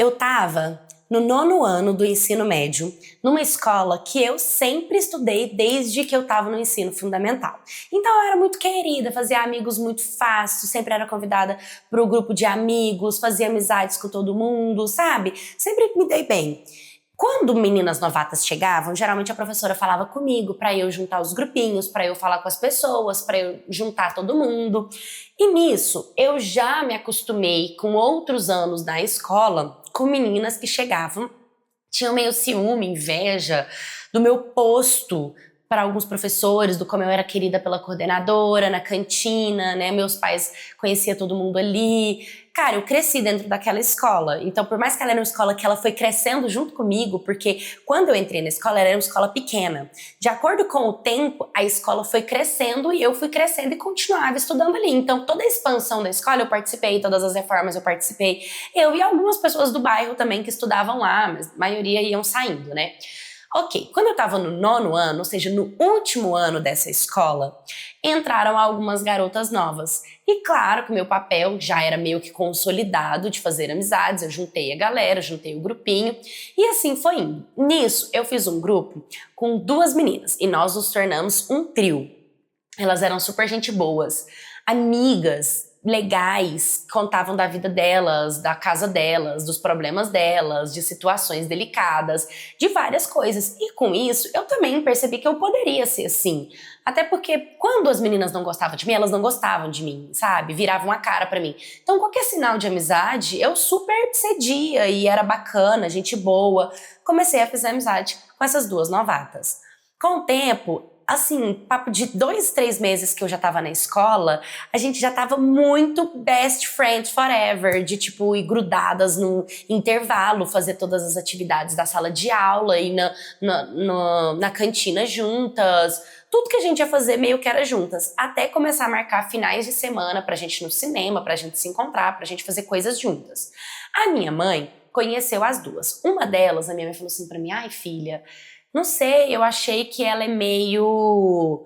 Eu tava no 9º ano do ensino médio, numa escola que eu sempre estudei desde que eu tava no ensino fundamental. Então eu era muito querida, fazia amigos muito fácil, sempre era convidada pro grupo de amigos, fazia amizades com todo mundo, sabe? Sempre me dei bem. Quando meninas novatas chegavam, geralmente a professora falava comigo para eu juntar os grupinhos, para eu falar com as pessoas, para eu juntar todo mundo. E nisso, eu já me acostumei com outros anos na escola, com meninas que chegavam, tinham meio ciúme, inveja do meu posto para alguns professores, do como eu era querida pela coordenadora, na cantina, né? Meus pais conheciam todo mundo ali. Cara, eu cresci dentro daquela escola. Então, por mais que ela era uma escola que ela foi crescendo junto comigo, porque quando eu entrei na escola, ela era uma escola pequena. De acordo com o tempo, a escola foi crescendo e eu fui crescendo e continuava estudando ali. Então, toda a expansão da escola eu participei, todas as reformas eu participei. Eu e algumas pessoas do bairro também que estudavam lá, mas a maioria iam saindo, né? Ok, quando eu tava no 9º ano, ou seja, no último ano dessa escola, entraram algumas garotas novas. E claro que o meu papel já era meio que consolidado de fazer amizades, eu juntei a galera, juntei o grupinho, e assim foi indo. Nisso, eu fiz um grupo com 2 meninas, e nós nos tornamos um trio. Elas eram super gente boas, amigas, legais, contavam da vida delas, da casa delas, dos problemas delas, de situações delicadas, de várias coisas. E com isso, eu também percebi que eu poderia ser assim. Até porque quando as meninas não gostavam de mim, elas não gostavam de mim, sabe? Viravam a cara pra mim. Então, qualquer sinal de amizade, eu super cedia e era bacana, gente boa. Comecei a fazer amizade com essas 2 novatas. Com o tempo, assim, papo de 2, 3 meses que eu já tava na escola, a gente já tava muito best friends forever, de tipo, ir grudadas no intervalo, fazer todas as atividades da sala de aula, ir na cantina juntas, tudo que a gente ia fazer meio que era juntas, até começar a marcar finais de semana pra gente ir no cinema, pra gente se encontrar, pra gente fazer coisas juntas. A minha mãe conheceu as 2. Uma delas, a minha mãe falou assim pra mim, ai filha, não sei, eu achei que ela é meio,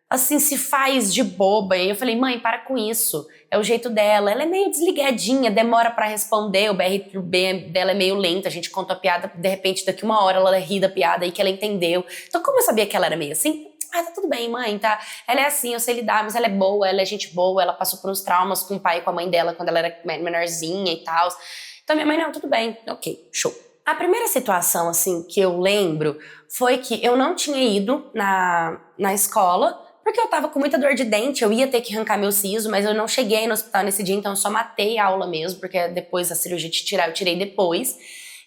assim, se faz de boba. E eu falei, mãe, para com isso. É o jeito dela. Ela é meio desligadinha, demora pra responder, o BR dela é meio lento. A gente conta a piada, de repente, daqui 1 hora ela ri da piada e que ela entendeu. Então, como eu sabia que ela era meio assim, ah, tá tudo bem, mãe, tá? Ela é assim, eu sei lidar, mas ela é boa, ela é gente boa, ela passou por uns traumas com o pai e com a mãe dela quando ela era menorzinha e tal. Então, minha mãe, não, tudo bem, ok, show. A primeira situação, assim, que eu lembro foi que eu não tinha ido na escola porque eu tava com muita dor de dente, eu ia ter que arrancar meu siso, mas eu não cheguei no hospital nesse dia, então eu só matei a aula mesmo, porque depois da cirurgia de tirar, eu tirei depois.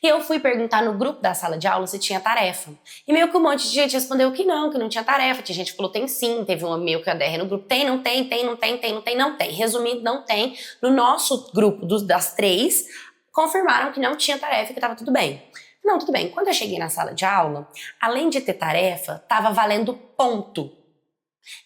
E eu fui perguntar no grupo da sala de aula se tinha tarefa. E meio que um monte de gente respondeu que não tinha tarefa. Tinha gente que falou tem sim, teve uma meio que a DR no grupo, tem, não tem, tem, não tem, tem, não tem, não tem. Resumindo, não tem. No nosso grupo das 3, confirmaram que não tinha tarefa e que tava tudo bem. Não, tudo bem. Quando eu cheguei na sala de aula, além de ter tarefa, tava valendo ponto.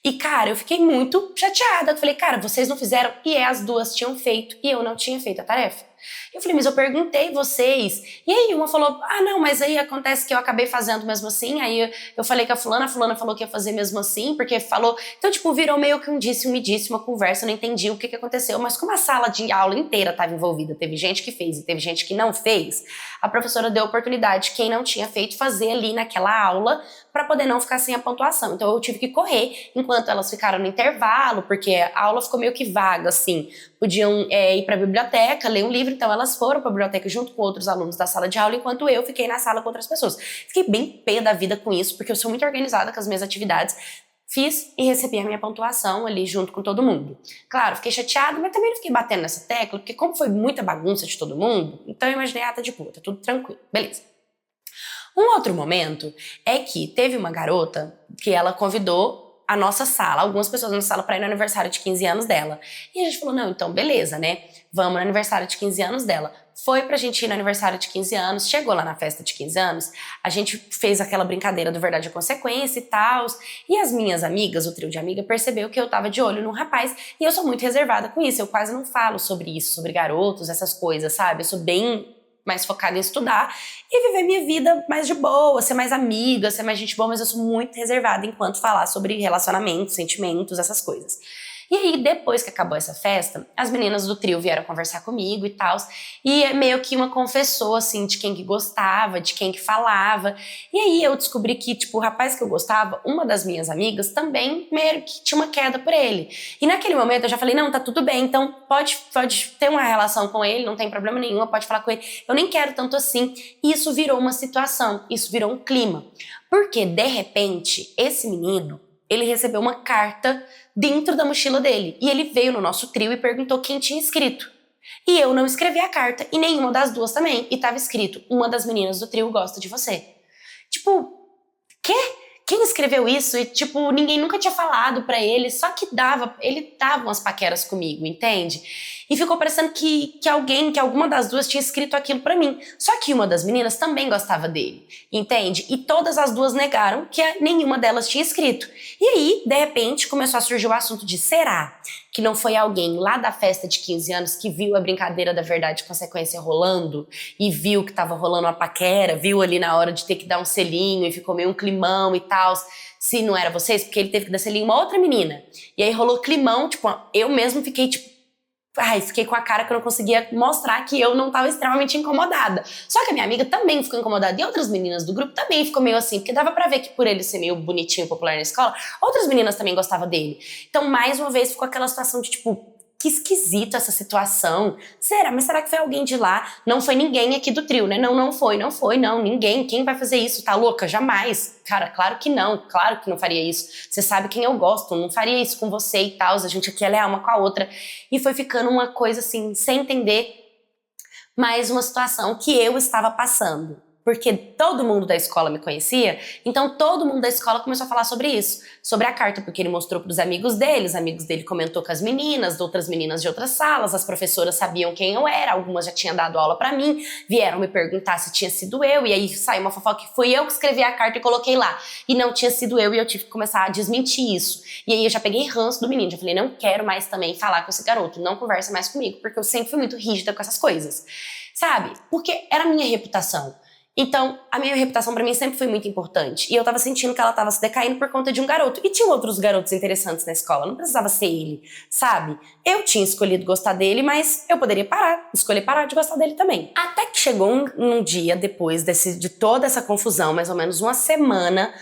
E, cara, eu fiquei muito chateada. Eu falei, cara, vocês não fizeram e as 2 tinham feito e eu não tinha feito a tarefa. Eu falei, mas eu perguntei vocês. E aí uma falou, ah, não, mas aí acontece que eu acabei fazendo mesmo assim. Aí eu falei que a fulana falou que ia fazer mesmo assim, porque falou... Então, tipo, virou meio que um disse, me disse, uma conversa, eu não entendi o que aconteceu. Mas como a sala de aula inteira estava envolvida, teve gente que fez e teve gente que não fez, a professora deu oportunidade, quem não tinha feito, fazer ali naquela aula, para poder não ficar sem a pontuação. Então eu tive que correr enquanto elas ficaram no intervalo, porque a aula ficou meio que vaga, assim. Podiam ir para a biblioteca, ler um livro, então elas foram para a biblioteca junto com outros alunos da sala de aula, enquanto eu fiquei na sala com outras pessoas. Fiquei bem pé da vida com isso, porque eu sou muito organizada com as minhas atividades. Fiz e recebi a minha pontuação ali junto com todo mundo. Claro, fiquei chateada, mas também não fiquei batendo nessa tecla, porque como foi muita bagunça de todo mundo, então eu imaginei, tá de boa, tá tudo tranquilo, beleza. Um outro momento é que teve uma garota que ela convidou a nossa sala, algumas pessoas na nossa sala, para ir no aniversário de 15 anos dela. E a gente falou, não, então beleza, né? Vamos no aniversário de 15 anos dela. Foi pra gente ir no aniversário de 15 anos, chegou lá na festa de 15 anos, a gente fez aquela brincadeira do verdade ou consequência e tal. E as minhas amigas, o trio de amiga, percebeu que eu tava de olho num rapaz. E eu sou muito reservada com isso, eu quase não falo sobre isso, sobre garotos, essas coisas, sabe? Eu sou bem mais focada em estudar e viver minha vida mais de boa, ser mais amiga, ser mais gente boa, mas eu sou muito reservada enquanto falar sobre relacionamentos, sentimentos, essas coisas. E aí, depois que acabou essa festa, as meninas do trio vieram conversar comigo e tal, e meio que uma confessou, assim, de quem que gostava, de quem que falava. E aí eu descobri que, tipo, o rapaz que eu gostava, uma das minhas amigas, também meio que tinha uma queda por ele. E naquele momento eu já falei, não, tá tudo bem, então pode ter uma relação com ele, não tem problema nenhum, pode falar com ele. Eu nem quero tanto assim. E isso virou uma situação, isso virou um clima. Porque, de repente, esse menino, ele recebeu uma carta dentro da mochila dele. E ele veio no nosso trio e perguntou quem tinha escrito. E eu não escrevi a carta, e nenhuma das duas também. E tava escrito, uma das meninas do trio gosta de você. Tipo, quê? Quem escreveu isso? E, tipo, ninguém nunca tinha falado pra ele, só que ele dava umas paqueras comigo, entende? E ficou parecendo que alguma das duas tinha escrito aquilo pra mim. Só que uma das meninas também gostava dele, entende? E todas as duas negaram que nenhuma delas tinha escrito. E aí, de repente, começou a surgir o assunto de será que não foi alguém lá da festa de 15 anos que viu a brincadeira da verdade e consequência rolando e viu que tava rolando uma paquera, viu ali na hora de ter que dar um selinho e ficou meio um climão e tal, se não era vocês, porque ele teve que dar selinho uma outra menina. E aí rolou climão, tipo, eu mesmo fiquei tipo, fiquei com a cara que eu não conseguia mostrar que eu não tava extremamente incomodada. Só que a minha amiga também ficou incomodada e outras meninas do grupo também ficou meio assim, porque dava pra ver que por ele ser meio bonitinho e popular na escola, outras meninas também gostavam dele. Então, mais uma vez, ficou aquela situação de tipo, que esquisito essa situação. Mas será que foi alguém de lá? Não foi ninguém aqui do trio, né? Não foi, ninguém. Quem vai fazer isso? Tá louca? Jamais. Cara, claro que não faria isso. Você sabe quem eu gosto, não faria isso com você e tal. A gente aqui é leal uma com a outra. E foi ficando uma coisa assim, sem entender mais uma situação que eu estava passando. Porque todo mundo da escola me conhecia, então todo mundo da escola começou a falar sobre isso, sobre a carta, porque ele mostrou para os amigos dele comentou com as meninas, outras meninas de outras salas, as professoras sabiam quem eu era, algumas já tinham dado aula para mim, vieram me perguntar se tinha sido eu, e aí saiu uma fofoca que fui eu que escrevi a carta e coloquei lá, e não tinha sido eu, e eu tive que começar a desmentir isso. E aí eu já peguei ranço do menino, já falei, não quero mais também falar com esse garoto, não conversa mais comigo, porque eu sempre fui muito rígida com essas coisas, sabe? Porque era a minha reputação. Então, a minha reputação pra mim sempre foi muito importante. E eu tava sentindo que ela tava se decaindo por conta de um garoto. E tinha outros garotos interessantes na escola, não precisava ser ele, sabe? Eu tinha escolhido gostar dele, mas eu poderia escolher parar de gostar dele também. Até que chegou um dia depois de toda essa confusão, mais ou menos uma semana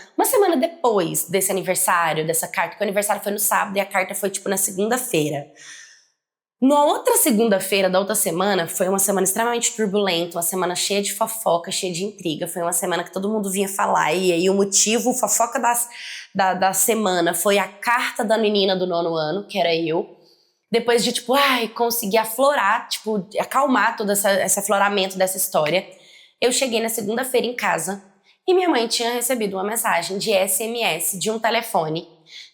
depois desse aniversário, dessa carta, que o aniversário foi no sábado e a carta foi tipo na segunda-feira. Na outra segunda-feira da outra semana, foi uma semana extremamente turbulenta, uma semana cheia de fofoca, cheia de intriga, foi uma semana que todo mundo vinha falar, e aí o motivo, fofoca da semana foi a carta da menina do 9º ano, que era eu, depois de tipo, conseguir aflorar, tipo, acalmar todo esse afloramento dessa história, eu cheguei na segunda-feira em casa, e minha mãe tinha recebido uma mensagem de SMS de um telefone,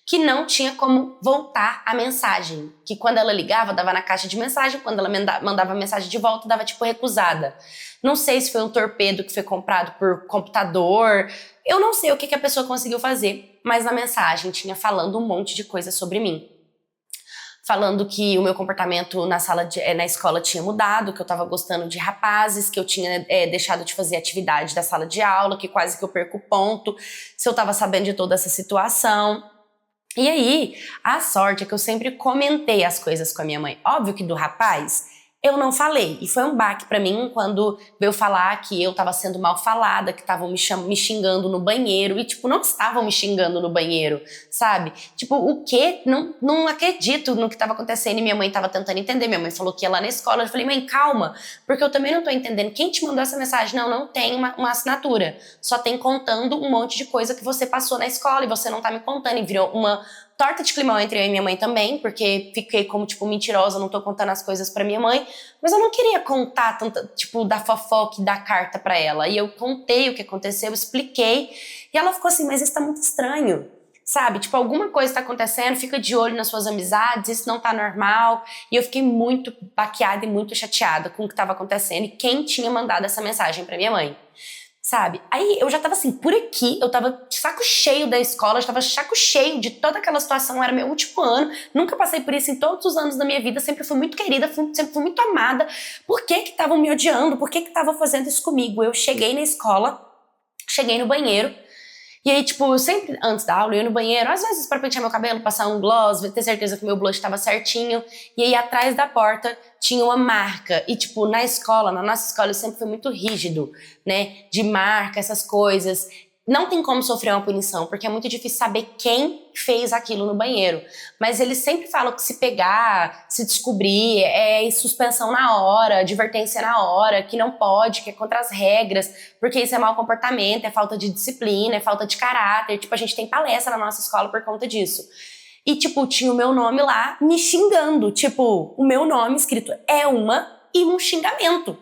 que não tinha como voltar a mensagem, que quando ela ligava dava na caixa de mensagem, quando ela mandava mensagem de volta dava tipo recusada. Não sei se foi um torpedo que foi comprado por computador, eu não sei o que a pessoa conseguiu fazer, mas na mensagem tinha falando um monte de coisa sobre mim. Falando que o meu comportamento na escola tinha mudado, que eu tava gostando de rapazes, que eu tinha deixado de fazer atividade da sala de aula, que quase que eu perco ponto, se eu tava sabendo de toda essa situação. E aí, a sorte é que eu sempre comentei as coisas com a minha mãe. Óbvio que do rapaz, eu não falei. E foi um baque pra mim quando veio falar que eu tava sendo mal falada, que estavam me xingando no banheiro. E, tipo, não estavam me xingando no banheiro, sabe? Tipo, o quê? Não acredito no que tava acontecendo. E minha mãe tava tentando entender. Minha mãe falou que ia lá na escola. Eu falei, mãe, calma, porque eu também não tô entendendo. Quem te mandou essa mensagem? Não tem uma assinatura. Só tem contando um monte de coisa que você passou na escola e você não tá me contando. E virou uma torta de climão entre eu e minha mãe também, porque fiquei como, tipo, mentirosa, não tô contando as coisas pra minha mãe, mas eu não queria contar tanto, tipo, da fofoca e da carta pra ela, e eu contei o que aconteceu, expliquei, e ela ficou assim, mas isso tá muito estranho, sabe? Tipo, alguma coisa tá acontecendo, fica de olho nas suas amizades, isso não tá normal, e eu fiquei muito baqueada e muito chateada com o que tava acontecendo e quem tinha mandado essa mensagem pra minha mãe. Sabe? Aí eu já tava assim, por aqui, eu tava de saco cheio da escola, eu tava de saco cheio de toda aquela situação, era meu último ano, nunca passei por isso em todos os anos da minha vida, sempre fui muito querida, sempre fui muito amada. Por que que estavam me odiando? Por que que estavam fazendo isso comigo? Eu cheguei na escola, cheguei no banheiro, E aí, tipo, eu sempre, antes da aula, eu ia no banheiro, às vezes pra pentear meu cabelo, passar um gloss, ter certeza que o meu blush tava certinho. E aí, atrás da porta, tinha uma marca. E, tipo, na nossa escola, eu sempre fui muito rígido, né? De marca, essas coisas. Não tem como sofrer uma punição, porque é muito difícil saber quem fez aquilo no banheiro. Mas eles sempre falam que se pegar, se descobrir, é suspensão na hora, advertência na hora, que não pode, que é contra as regras, porque isso é mau comportamento, é falta de disciplina, é falta de caráter. Tipo, a gente tem palestra na nossa escola por conta disso. E, tipo, tinha o meu nome lá me xingando. Tipo, o meu nome escrito e um xingamento.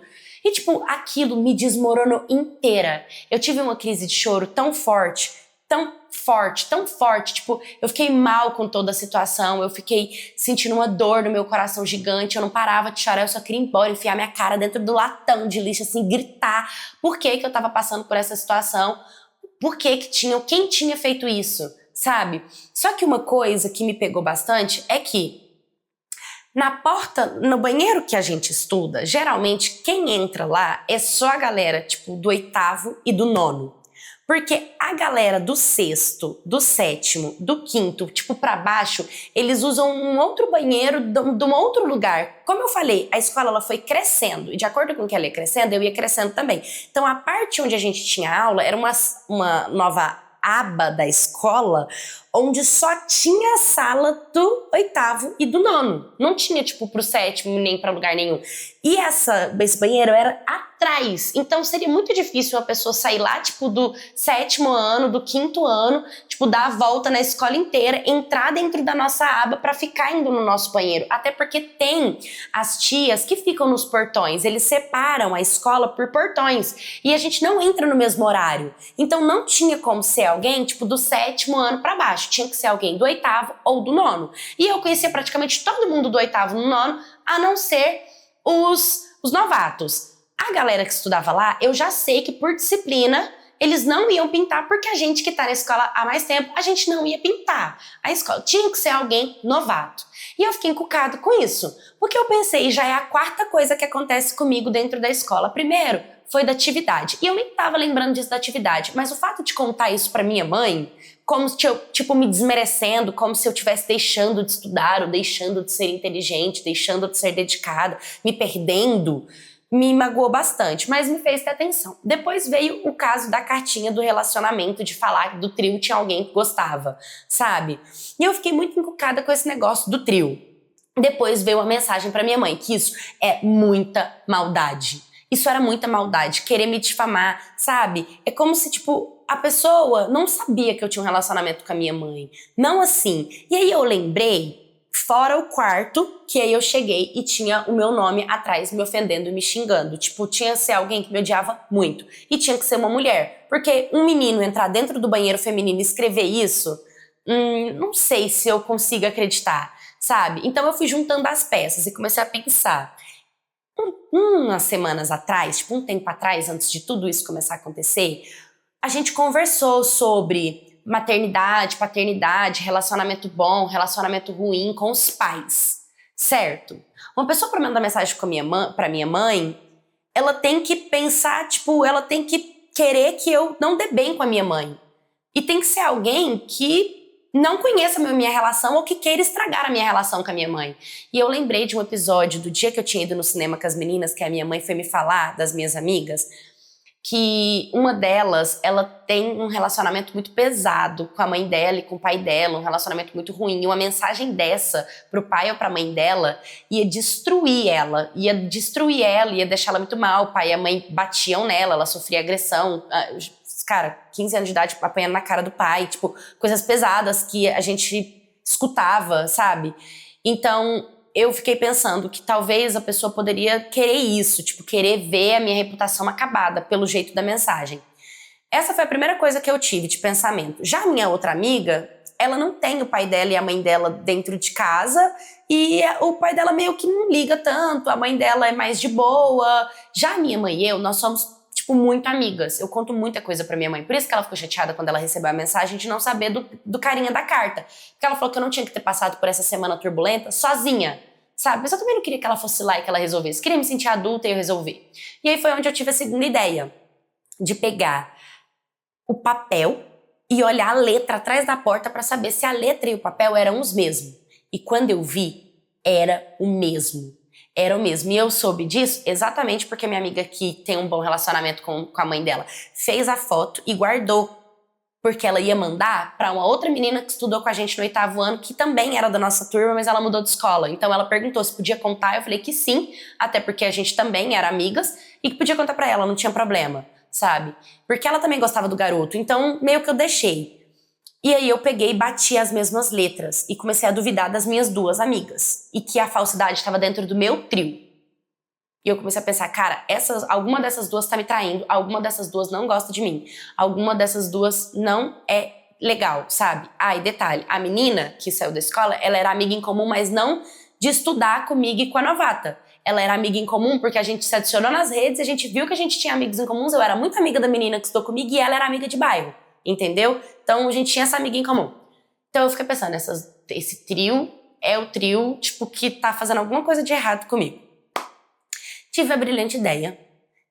E, tipo, aquilo me desmoronou inteira. Eu tive uma crise de choro tão forte, tão forte, tão forte. Tipo, eu fiquei mal com toda a situação. Eu fiquei sentindo uma dor no meu coração gigante. Eu não parava de chorar. Eu só queria ir embora, enfiar minha cara dentro do latão de lixo, assim, gritar. Por que que eu tava passando por essa situação? Por que que quem tinha feito isso? Sabe? Só que uma coisa que me pegou bastante é que na porta, no banheiro que a gente estuda, geralmente quem entra lá é só a galera, tipo, do 8º e do 9º. Porque a galera do 6º, do 7º, do 5º, tipo, pra baixo, eles usam um outro banheiro de um outro lugar. Como eu falei, a escola ela foi crescendo, e de acordo com que ela ia crescendo, eu ia crescendo também. Então, a parte onde a gente tinha aula era uma nova aba da escola, onde só tinha a sala do 8º e do 9º. Não tinha, tipo, pro 7º, nem pra lugar nenhum. E esse banheiro era atrás. Então, seria muito difícil uma pessoa sair lá, tipo, do 7º ano, do 5º ano, tipo, dar a volta na escola inteira, entrar dentro da nossa aba pra ficar indo no nosso banheiro. Até porque tem as tias que ficam nos portões. Eles separam a escola por portões. E a gente não entra no mesmo horário. Então, não tinha como ser alguém, tipo, do 7º ano pra baixo. Tinha que ser alguém do 8º ou do 9º. E eu conhecia praticamente todo mundo do 8º no 9º, a não ser os novatos. A galera que estudava lá, eu já sei que por disciplina eles não iam pintar, porque a gente que tá na escola há mais tempo, a gente não ia pintar. A escola tinha que ser alguém novato. E eu fiquei encucado com isso, porque eu pensei, já é a 4ª coisa que acontece comigo dentro da escola. Primeiro, foi da atividade. E eu nem tava lembrando disso da atividade, mas o fato de contar isso pra minha mãe, como se eu, tipo, me desmerecendo, como se eu estivesse deixando de estudar, ou deixando de ser inteligente, deixando de ser dedicada, me perdendo, me magoou bastante, mas me fez ter atenção. Depois veio o caso da cartinha do relacionamento, de falar que do trio tinha alguém que gostava, sabe? E eu fiquei muito encucada com esse negócio do trio. Depois veio uma mensagem pra minha mãe, que isso é muita maldade. Isso era muita maldade, querer me difamar, sabe? É como se, tipo, a pessoa não sabia que eu tinha um relacionamento com a minha mãe. Não assim. E aí eu lembrei, fora o quarto, que aí eu cheguei e tinha o meu nome atrás me ofendendo e me xingando. Tipo, tinha que ser alguém que me odiava muito. E tinha que ser uma mulher. Porque um menino entrar dentro do banheiro feminino e escrever isso, não sei se eu consigo acreditar, sabe? Então eu fui juntando as peças e comecei a pensar. Umas semanas atrás, tipo um tempo atrás, antes de tudo isso começar a acontecer, a gente conversou sobre maternidade, paternidade, relacionamento bom, relacionamento ruim com os pais, certo? Uma pessoa para mandar mensagem para minha mãe, ela tem que pensar, tipo, ela tem que querer que eu não dê bem com a minha mãe. E tem que ser alguém que não conheça a minha relação ou que queira estragar a minha relação com a minha mãe. E eu lembrei de um episódio do dia que eu tinha ido no cinema com as meninas, que a minha mãe foi me falar, das minhas amigas, que uma delas, ela tem um relacionamento muito pesado com a mãe dela e com o pai dela, um relacionamento muito ruim. E uma mensagem dessa pro pai ou pra mãe dela ia destruir ela, ia deixar ela muito mal. O pai e a mãe batiam nela, ela sofria agressão. Cara, 15 anos de idade apanhando na cara do pai, tipo, coisas pesadas que a gente escutava, sabe? Então, eu fiquei pensando que talvez a pessoa poderia querer isso, tipo, querer ver a minha reputação acabada pelo jeito da mensagem. Essa foi a primeira coisa que eu tive de pensamento. Já a minha outra amiga, ela não tem o pai dela e a mãe dela dentro de casa, e o pai dela meio que não liga tanto, a mãe dela é mais de boa. Já a minha mãe e eu, nós somos tipo, muito amigas. Eu conto muita coisa pra minha mãe. Por isso que ela ficou chateada quando ela recebeu a mensagem de não saber do carinha da carta. Porque ela falou que eu não tinha que ter passado por essa semana turbulenta sozinha, sabe? Mas eu também não queria que ela fosse lá e que ela resolvesse. Queria me sentir adulta e eu resolver. E aí foi onde eu tive a segunda ideia. De pegar o papel e olhar a letra atrás da porta pra saber se a letra e o papel eram os mesmos. E quando eu vi, era o mesmo. Era o mesmo. E eu soube disso exatamente porque minha amiga, que tem um bom relacionamento com a mãe dela, fez a foto e guardou. Porque ela ia mandar pra uma outra menina que estudou com a gente no 8º ano, que também era da nossa turma, mas ela mudou de escola. Então ela perguntou se podia contar, eu falei que sim, até porque a gente também era amigas, e que podia contar pra ela, não tinha problema, sabe? Porque ela também gostava do garoto, então meio que eu deixei. E aí eu peguei e bati as mesmas letras, e comecei a duvidar das minhas duas amigas, e que a falsidade estava dentro do meu trio. E eu comecei a pensar, cara, alguma dessas duas tá me traindo, alguma dessas duas não gosta de mim, alguma dessas duas não é legal, sabe? Ah, e detalhe, a menina que saiu da escola, ela era amiga em comum, mas não de estudar comigo e com a novata. Ela era amiga em comum porque a gente se adicionou nas redes, a gente viu que a gente tinha amigos em comuns, eu era muito amiga da menina que estudou comigo e ela era amiga de bairro, entendeu? Então a gente tinha essa amiga em comum. Então eu fiquei pensando, esse trio é o trio, tipo, que tá fazendo alguma coisa de errado comigo. Tive a brilhante ideia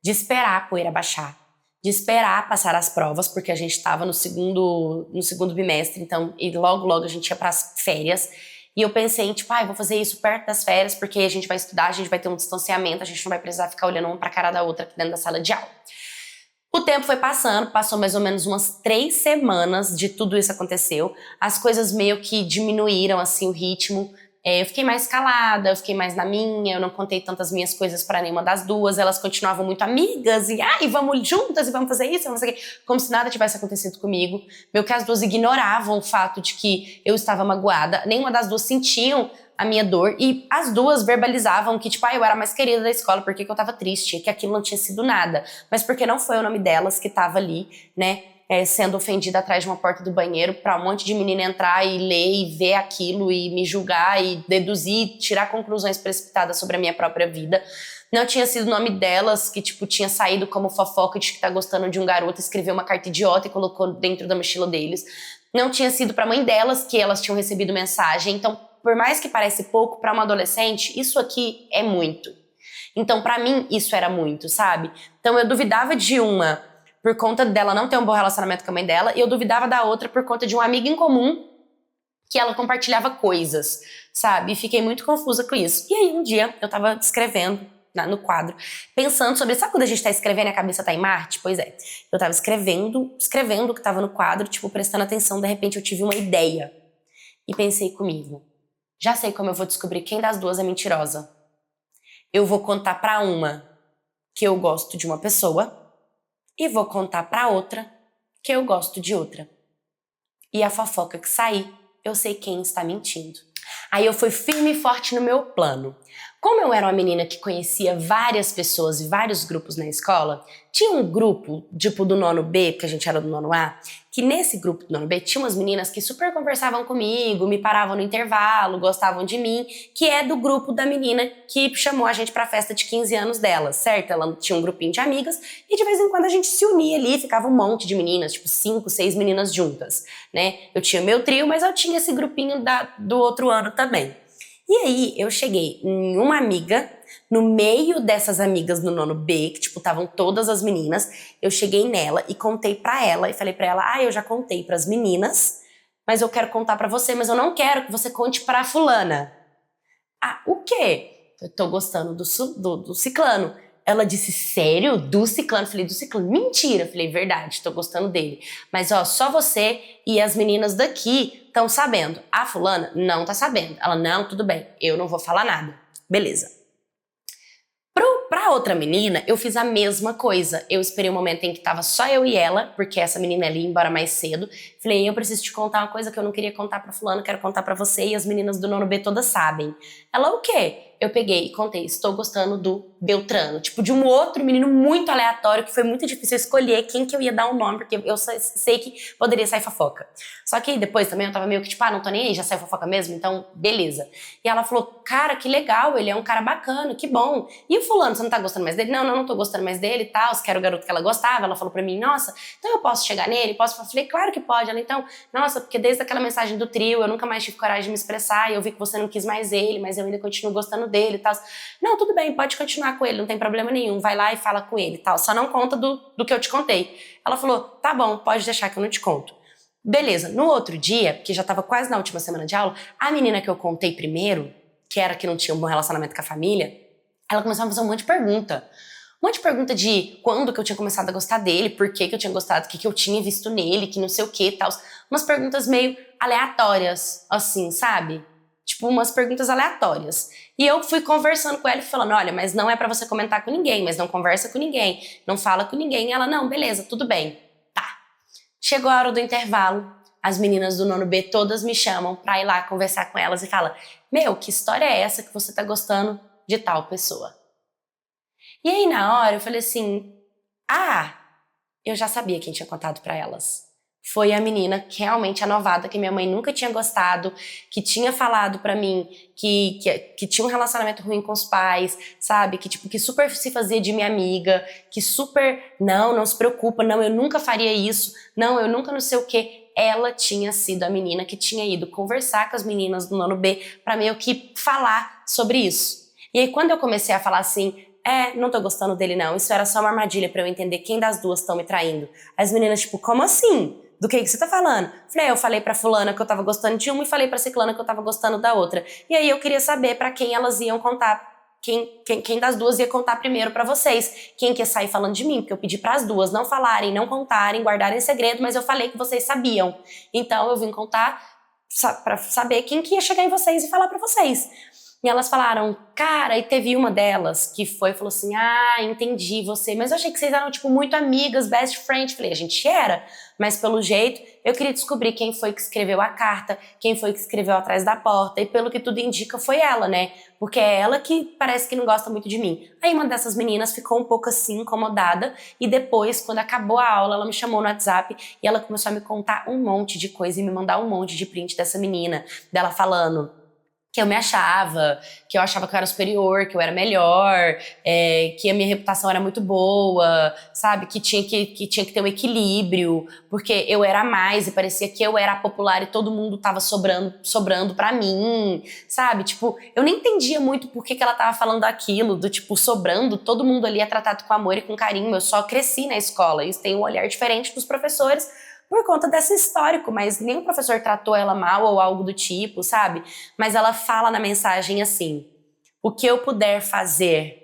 de esperar a poeira baixar, de esperar passar as provas, porque a gente estava no segundo bimestre, então, e logo a gente ia para as férias. E eu pensei em, tipo, vou fazer isso perto das férias, porque a gente vai estudar, a gente vai ter um distanciamento, a gente não vai precisar ficar olhando uma pra cara da outra aqui dentro da sala de aula. O tempo foi passando, passou mais ou menos umas 3 semanas de tudo isso aconteceu. As coisas meio que diminuíram, assim, o ritmo. Eu fiquei mais calada, eu fiquei mais na minha, eu não contei tantas minhas coisas pra nenhuma das duas, elas continuavam muito amigas e vamos juntas e vamos fazer isso, vamos fazer aquilo, como se nada tivesse acontecido comigo. Meio que as duas ignoravam o fato de que eu estava magoada, nenhuma das duas sentiam a minha dor e as duas verbalizavam que, tipo, eu era a mais querida da escola, porque eu tava triste, que aquilo não tinha sido nada, mas porque não foi o nome delas que tava ali, né? Sendo ofendida atrás de uma porta do banheiro pra um monte de menina entrar e ler e ver aquilo e me julgar e deduzir, tirar conclusões precipitadas sobre a minha própria vida. Não tinha sido o nome delas que, tipo, tinha saído como fofoca de que tá gostando de um garoto, escreveu uma carta idiota e colocou dentro da mochila deles. Não tinha sido pra mãe delas que elas tinham recebido mensagem. Então, por mais que pareça pouco, pra uma adolescente, isso aqui é muito. Então, pra mim, isso era muito, sabe? Então, eu duvidava de uma por conta dela não ter um bom relacionamento com a mãe dela, e eu duvidava da outra por conta de um amigo em comum que ela compartilhava coisas, sabe? E fiquei muito confusa com isso. E aí um dia eu tava escrevendo no quadro, pensando sobre, sabe quando a gente tá escrevendo e a cabeça tá em Marte? Pois é, eu tava escrevendo o que tava no quadro, tipo, prestando atenção, de repente eu tive uma ideia. E pensei comigo, já sei como eu vou descobrir quem das duas é mentirosa. Eu vou contar pra uma que eu gosto de uma pessoa, e vou contar pra outra que eu gosto de outra. E a fofoca que sair, eu sei quem está mentindo. Aí eu fui firme e forte no meu plano. Como eu era uma menina que conhecia várias pessoas e vários grupos na escola, tinha um grupo, tipo do nono B, porque a gente era do nono A, que nesse grupo do nono B tinha umas meninas que super conversavam comigo, me paravam no intervalo, gostavam de mim, que é do grupo da menina que chamou a gente pra festa de 15 anos dela, certo? Ela tinha um grupinho de amigas e de vez em quando a gente se unia ali, ficava um monte de meninas, tipo 5, 6 meninas juntas, né? Eu tinha meu trio, mas eu tinha esse grupinho do outro ano também. E aí eu cheguei em uma amiga, no meio dessas amigas do nono B, que tipo estavam todas as meninas, eu cheguei nela e contei pra ela e falei pra ela, eu já contei pras meninas, mas eu quero contar pra você, mas eu não quero que você conte pra fulana. O quê? Eu tô gostando do ciclano. Ela disse, sério? Do ciclano? Eu falei, do ciclano? Mentira! Eu falei, verdade, tô gostando dele. Mas só você e as meninas daqui estão sabendo. A fulana não tá sabendo. Ela, não, tudo bem, eu não vou falar nada. Beleza. Pra outra menina, eu fiz a mesma coisa. Eu esperei um momento em que tava só eu e ela, porque essa menina ali ia embora mais cedo. Falei, eu preciso te contar uma coisa que eu não queria contar pra fulano, quero contar pra você, e as meninas do nono B todas sabem. Ela, o quê? Eu peguei e contei, estou gostando do Beltrano. Tipo, de um outro menino muito aleatório, que foi muito difícil escolher quem que eu ia dar o nome, porque eu sei que poderia sair fofoca. Só que depois também eu tava meio que tipo, não tô nem aí, já saiu fofoca mesmo, então beleza. E ela falou, cara, que legal, ele é um cara bacana, que bom. E o fulano, você não tá gostando mais dele? Não tô gostando mais dele e tal, que era o garoto que ela gostava. Ela falou pra mim, nossa, então eu posso chegar nele? Posso? Eu falei, claro que pode. Ela, então, nossa, porque desde aquela mensagem do trio, eu nunca mais tive coragem de me expressar, e eu vi que você não quis mais ele, mas eu ainda continuo gostando dele e tal. Não, tudo bem, pode continuar com ele, não tem problema nenhum, vai lá e fala com ele e tal, só não conta do que eu te contei. Ela falou, tá bom, pode deixar que eu não te conto. Beleza, no outro dia, que já tava quase na última semana de aula, a menina que eu contei primeiro, que era que não tinha um bom relacionamento com a família, ela começou a fazer um monte de pergunta. Um monte de pergunta de quando que eu tinha começado a gostar dele, por que que eu tinha gostado, o que que eu tinha visto nele, que não sei o que e tal. Umas perguntas meio aleatórias, assim, sabe? Tipo, umas perguntas aleatórias. E eu fui conversando com ela e falando, olha, mas não é pra você comentar com ninguém, mas não conversa com ninguém, não fala com ninguém. E ela, não, beleza, tudo bem. Tá. Chegou a hora do intervalo, as meninas do nono B todas me chamam pra ir lá conversar com elas e fala, meu, que história é essa que você tá gostando de tal pessoa? E aí, na hora, eu falei assim, eu já sabia quem tinha contado pra elas. Foi a menina que realmente a novata, que minha mãe nunca tinha gostado, que tinha falado pra mim que tinha um relacionamento ruim com os pais, sabe? Que, tipo, que super se fazia de minha amiga, que super, não se preocupa, não, eu nunca faria isso, não, eu nunca não sei o quê. Ela tinha sido a menina que tinha ido conversar com as meninas do nono B pra meio que falar sobre isso. E aí, quando eu comecei a falar assim, não tô gostando dele não, isso era só uma armadilha pra eu entender quem das duas estão me traindo. As meninas, tipo, como assim? Do que você tá falando? Eu falei pra fulana que eu tava gostando de uma e falei pra ciclana que eu tava gostando da outra. E aí eu queria saber pra quem elas iam contar, quem das duas ia contar primeiro pra vocês. Quem quer sair falando de mim, porque eu pedi pras duas não falarem, não contarem, guardarem segredo, mas eu falei que vocês sabiam. Então eu vim contar pra saber quem que ia chegar em vocês e falar pra vocês. E elas falaram, cara, e teve uma delas que falou assim, entendi você, mas eu achei que vocês eram, tipo, muito amigas, best friend. Falei, a gente era, mas pelo jeito, eu queria descobrir quem foi que escreveu a carta, quem foi que escreveu atrás da porta, e pelo que tudo indica foi ela, né? Porque é ela que parece que não gosta muito de mim. Aí uma dessas meninas ficou um pouco assim, incomodada, e depois, quando acabou a aula, ela me chamou no WhatsApp e ela começou a me contar um monte de coisa e me mandar um monte de print dessa menina, dela falando que eu me achava, que eu achava que eu era superior, que eu era melhor, que a minha reputação era muito boa, sabe? Que tinha que ter um equilíbrio, porque eu era mais e parecia que eu era popular e todo mundo tava sobrando pra mim, sabe? Tipo, eu nem entendia muito por que ela tava falando aquilo, do tipo, sobrando, todo mundo ali é tratado com amor e com carinho, eu só cresci na escola, isso tem um olhar diferente dos professores, por conta desse histórico, mas nenhum professor tratou ela mal ou algo do tipo, sabe? Mas ela fala na mensagem assim, o que eu puder fazer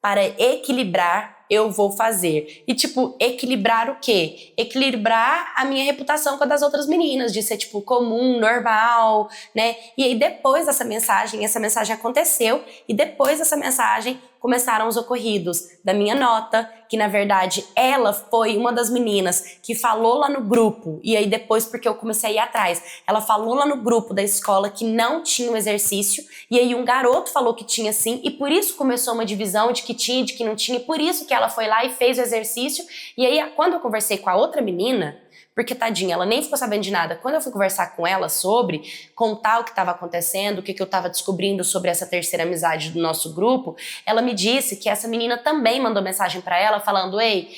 para equilibrar, eu vou fazer. E, tipo, equilibrar o quê? Equilibrar a minha reputação com a das outras meninas, de ser, tipo, comum, normal, né? E aí, depois dessa mensagem, essa mensagem aconteceu, e depois dessa mensagem, começaram os ocorridos da minha nota, que na verdade ela foi uma das meninas que falou lá no grupo, e aí depois, porque eu comecei a ir atrás, ela falou lá no grupo da escola que não tinha um exercício, e aí um garoto falou que tinha sim, e por isso começou uma divisão de que tinha e de que não tinha, e por isso que ela foi lá e fez o exercício, e aí quando eu conversei com a outra menina, porque tadinha, ela nem ficou sabendo de nada. Quando eu fui conversar com ela sobre contar o que estava acontecendo, o que eu estava descobrindo sobre essa terceira amizade do nosso grupo, ela me disse que essa menina também mandou mensagem para ela falando, ei,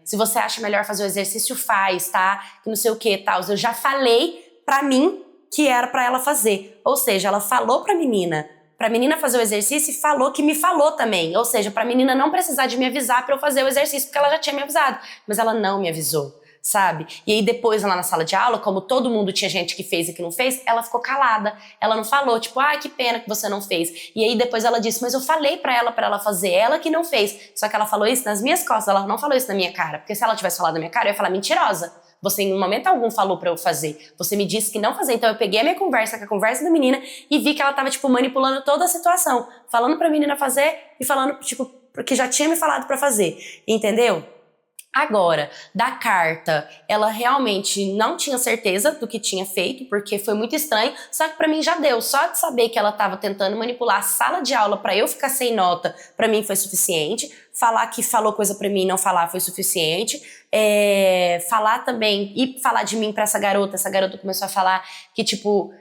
se você acha melhor fazer o exercício, faz, tá? Que não sei o que, tal. Eu já falei pra mim que era pra ela fazer. Ou seja, ela falou pra menina fazer o exercício e falou que me falou também. Ou seja, pra menina não precisar de me avisar pra eu fazer o exercício, porque ela já tinha me avisado. Mas ela não me avisou, sabe? E aí depois lá na sala de aula, como todo mundo tinha gente que fez e que não fez, ela ficou calada. Ela não falou, tipo, que pena que você não fez. E aí depois ela disse, mas eu falei pra ela fazer, ela que não fez. Só que ela falou isso nas minhas costas, ela não falou isso na minha cara. Porque se ela tivesse falado na minha cara, eu ia falar, mentirosa. Você em momento algum falou pra eu fazer. Você me disse que não fazer. Então eu peguei a minha conversa com a conversa da menina e vi que ela tava, tipo, manipulando toda a situação. Falando pra menina fazer e falando, tipo, que já tinha me falado pra fazer. Entendeu? Agora, da carta, ela realmente não tinha certeza do que tinha feito, porque foi muito estranho, só que pra mim já deu. Só de saber que ela tava tentando manipular a sala de aula pra eu ficar sem nota, pra mim foi suficiente. Falar que falou coisa pra mim e não falar foi suficiente. Falar também, e falar de mim pra essa garota começou a falar que, tipo,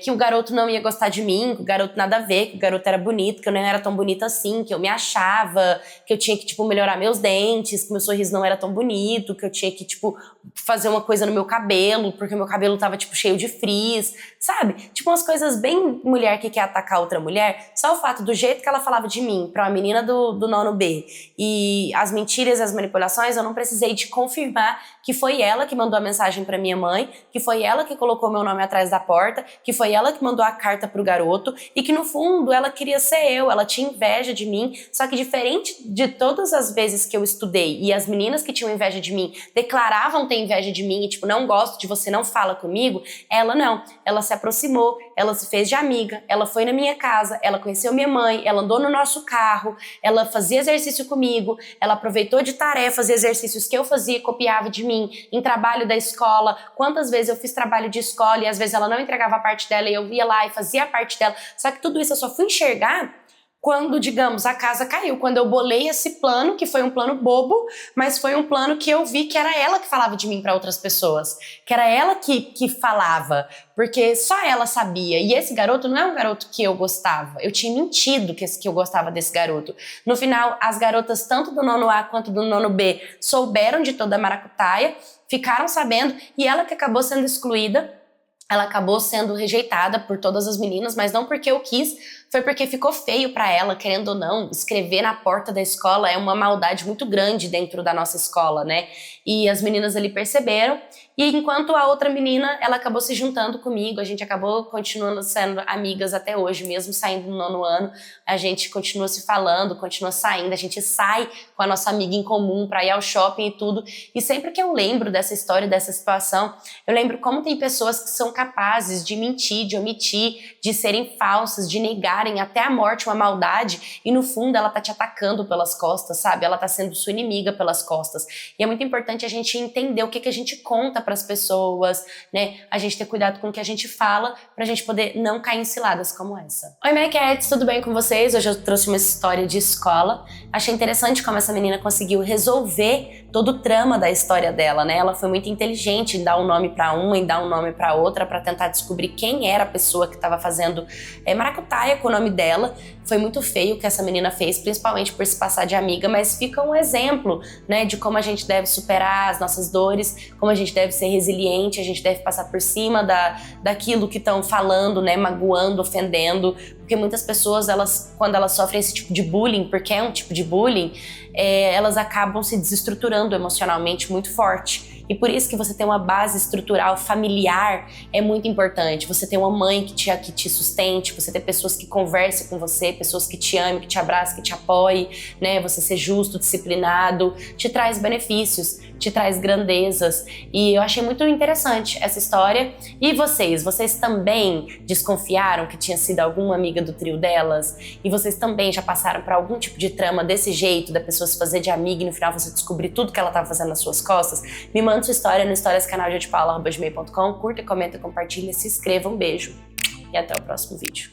que o garoto não ia gostar de mim, que o garoto nada a ver, que o garoto era bonito, que eu não era tão bonita assim, que eu me achava, que eu tinha que, tipo, melhorar meus dentes, que meu sorriso não era tão bonito, que eu tinha que, tipo, fazer uma coisa no meu cabelo, porque meu cabelo tava, tipo, cheio de frizz, sabe? Tipo, umas coisas bem mulher que quer atacar outra mulher. Só o fato do jeito que ela falava de mim pra uma menina do nono B e as mentiras e as manipulações, eu não precisei de confirmar que foi ela que mandou a mensagem pra minha mãe, que foi ela que colocou meu nome atrás da porta, que foi ela que mandou a carta pro garoto e que no fundo ela queria ser eu, ela tinha inveja de mim, só que diferente de todas as vezes que eu estudei e as meninas que tinham inveja de mim declaravam ter inveja de mim e tipo, não gosto de você, não fala comigo, ela não, ela se aproximou, ela se fez de amiga, ela foi na minha casa, ela conheceu minha mãe, ela andou no nosso carro, ela fazia exercício comigo, ela aproveitou de tarefas e exercícios que eu fazia e copiava de mim, em trabalho da escola, quantas vezes eu fiz trabalho de escola e às vezes ela não entregava a parte dela e eu ia lá e fazia a parte dela, só que tudo isso eu só fui enxergar quando, digamos, a casa caiu, quando eu bolei esse plano, que foi um plano bobo, mas foi um plano que eu vi que era ela que falava de mim para outras pessoas, que era ela que falava, porque só ela sabia, e esse garoto não é um garoto que eu gostava, eu tinha mentido que eu gostava desse garoto. No final, as garotas, tanto do nono A quanto do nono B, souberam de toda a maracutaia, ficaram sabendo, e ela que acabou sendo excluída, ela acabou sendo rejeitada por todas as meninas, mas não porque eu quis, foi porque ficou feio pra ela, querendo ou não, escrever na porta da escola é uma maldade muito grande dentro da nossa escola, né? E as meninas ali perceberam, e enquanto a outra menina, ela acabou se juntando comigo, a gente acabou continuando sendo amigas até hoje, mesmo saindo no nono ano, a gente continua se falando, continua saindo, a gente sai com a nossa amiga em comum pra ir ao shopping e tudo, e sempre que eu lembro dessa história, dessa situação, eu lembro como tem pessoas que são capazes de mentir, de omitir, de serem falsas, de negarem até a morte uma maldade, e no fundo ela tá te atacando pelas costas, sabe? Ela tá sendo sua inimiga pelas costas. E é muito importante a gente entender o que a gente conta pras pessoas, né? A gente ter cuidado com o que a gente fala pra gente poder não cair em ciladas como essa. Oi, Maquettes, tudo bem com vocês? Hoje eu trouxe uma história de escola. Achei interessante como essa menina conseguiu resolver todo o trama da história dela, né? Ela foi muito inteligente em dar um nome pra uma e dar um nome pra outra pra tentar descobrir quem era a pessoa que tava fazendo maracutaia com o nome dela. Foi muito feio o que essa menina fez, principalmente por se passar de amiga, mas fica um exemplo, né, de como a gente deve superar as nossas dores, como a gente deve ser resiliente, a gente deve passar por cima daquilo que estão falando, né, magoando, ofendendo, porque muitas pessoas, quando elas sofrem esse tipo de bullying, porque é um tipo de bullying, elas acabam se desestruturando emocionalmente muito forte. E por isso que você ter uma base estrutural familiar é muito importante. Você ter uma mãe que te sustente, você ter pessoas que conversem com você, pessoas que te amem, que te abracem, que te apoiem, né? Você ser justo, disciplinado, te traz benefícios, te traz grandezas. E eu achei muito interessante essa história. E vocês também desconfiaram que tinha sido alguma amiga do trio delas? E vocês também já passaram por algum tipo de trama desse jeito, da pessoa se fazer de amiga e no final você descobrir tudo que ela estava fazendo nas suas costas? Me manda sua história no historiascanaldepaula@gmail.com. Curta, comenta, compartilha, se inscreva. Um beijo e até o próximo vídeo.